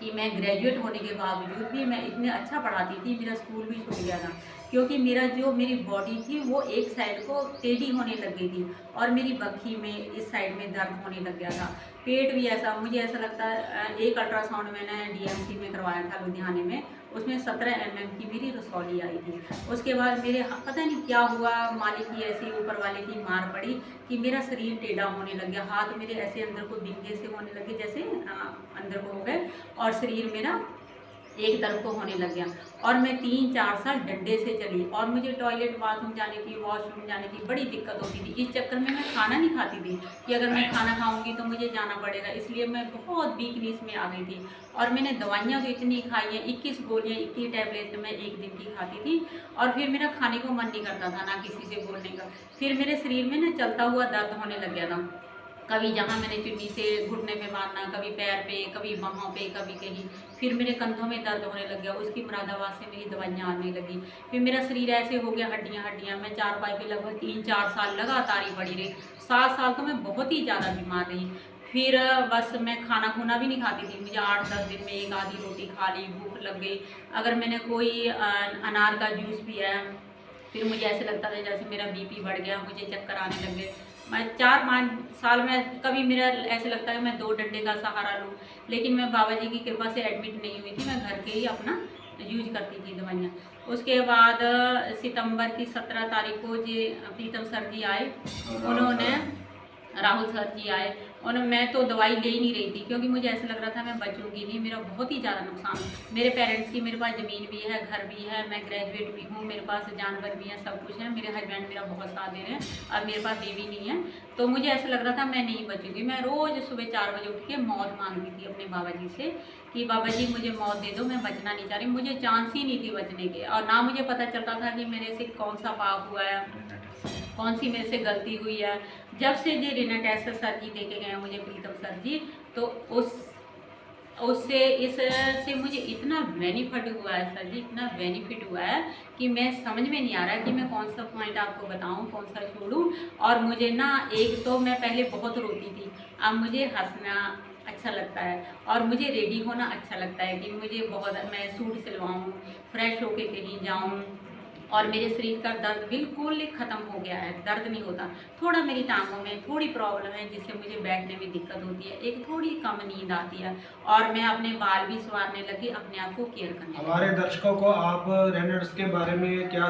कि मैं ग्रेजुएट होने के बावजूद भी मैं इतने अच्छा पढ़ाती थी, मेरा स्कूल भी छूट गया था। क्योंकि मेरी बॉडी थी वो एक साइड को टेढ़ी होने लग गई थी और मेरी बखी में इस साइड में दर्द होने लग गया था। पेट भी ऐसा मुझे ऐसा लगता है एक अल्ट्रासाउंड मैंने डीएमसी में करवाया था लुधियाने में, उसमें 17 एमएम की मेरी रसौली आई थी। उसके बाद मेरे पता नहीं क्या हुआ, मालिक की ऐसी ऊपर वाले की मार पड़ी कि मेरा शरीर टेढ़ा होने लग गया, हाथ मेरे ऐसे अंदर को बिंगे से होने लगे जैसे अंदर को हो गए और शरीर मेरा एक तरफ को होने लग गया। और मैं 3-4 साल डंडे से चली और मुझे टॉयलेट बाथरूम जाने की, वॉशरूम जाने की बड़ी दिक्कत होती थी। इस चक्कर में मैं खाना नहीं खाती थी कि अगर मैं खाना खाऊंगी तो मुझे जाना पड़ेगा, इसलिए मैं बहुत वीकनेस में आ गई थी। और मैंने दवाइयाँ तो इतनी खाई हैं, 21 गोलियाँ 21 टैबलेट मैं एक दिन की खाती थी और फिर मेरा खाने को मन नहीं करता था, ना किसी से बोलने का। फिर मेरे शरीर में ना चलता हुआ दर्द होने लग गया था, कभी जहाँ मैंने चुन्नी से घुटने पे मारना, कभी पैर पे, कभी वहाँ पे, कभी कहीं। फिर मेरे कंधों में दर्द होने लग गया, उसकी मुरादाबाद से मेरी दवाइयाँ आने लगी। फिर मेरा शरीर ऐसे हो गया हड्डियाँ हड्डियाँ, मैं चारपाई पे लगभग 3-4 साल लगातार ही पड़ी रही। 7 साल तो मैं बहुत ही ज़्यादा बीमार रही। फिर बस मैं खाना खूना भी नहीं खाती थी, मुझे 8-10 दिन में एक आधी रोटी खा ली, भूख लग गई। अगर मैंने कोई अनार का जूस पिया, फिर मुझे ऐसे लगता था जैसे मेरा बीपी बढ़ गया, मुझे चक्कर आने लग गए। मैं 4-5 साल में कभी मेरा ऐसे लगता है मैं 2 डंडे का सहारा लूँ, लेकिन मैं बाबा जी की कृपा से एडमिट नहीं हुई थी, मैं घर के ही अपना यूज करती थी दवाइयाँ। उसके बाद सितंबर की 17 तारीख को जी प्रीतम सर जी आए, उन्होंने राहुल सर जी आए और मैं तो दवाई ले ही नहीं रही थी क्योंकि मुझे ऐसा लग रहा था मैं बचूंगी नहीं, मेरा बहुत ही ज़्यादा नुकसान। मेरे पेरेंट्स की, मेरे पास ज़मीन भी है, घर भी है, मैं ग्रेजुएट भी हूँ, मेरे पास जानवर भी हैं, सब कुछ है, मेरे हस्बैंड मेरा बहुत साथ दे रहे हैं और मेरे पास बेबी नहीं है। तो मुझे ऐसा लग रहा था मैं नहीं बचूंगी। मैं रोज़ सुबह 4 बजे उठ के मौत मांगती थी अपने बाबा जी से कि बाबा जी मुझे मौत दे दो, मैं बचना नहीं चाह रही। मुझे चांस ही नहीं थी बचने के और ना मुझे पता चलता था कि मेरे से कौन सा पाप हुआ है, कौन सी मेरे से गलती हुई है। जब से जी रिना टेस्ट सर जी देके गए मुझे, प्रीतम सर जी, तो उससे इससे मुझे इतना बेनिफिट हुआ है सर जी, इतना बेनिफिट हुआ है कि मैं समझ में नहीं आ रहा है कि मैं कौन सा पॉइंट आपको बताऊं, कौन सा छोड़ूं। और मुझे ना, एक तो मैं पहले बहुत रोती थी, अब मुझे हंसना अच्छा लगता है और मुझे रेडी होना अच्छा लगता है कि मुझे बहुत, मैं सूट सिलवाऊँ, फ्रेश होके कहीं जाऊँ। और मेरे शरीर का दर्द बिल्कुल ही ख़त्म हो गया है, दर्द नहीं होता। थोड़ा मेरी टांगों में थोड़ी प्रॉब्लम है जिससे मुझे बैठने में दिक्कत होती है, एक थोड़ी कम नींद आती है और मैं अपने बाल भी संवारने लगी, अपने आप को केयर करने लगी। हमारे दर्शकों को आप रेनेट्स के बारे में क्या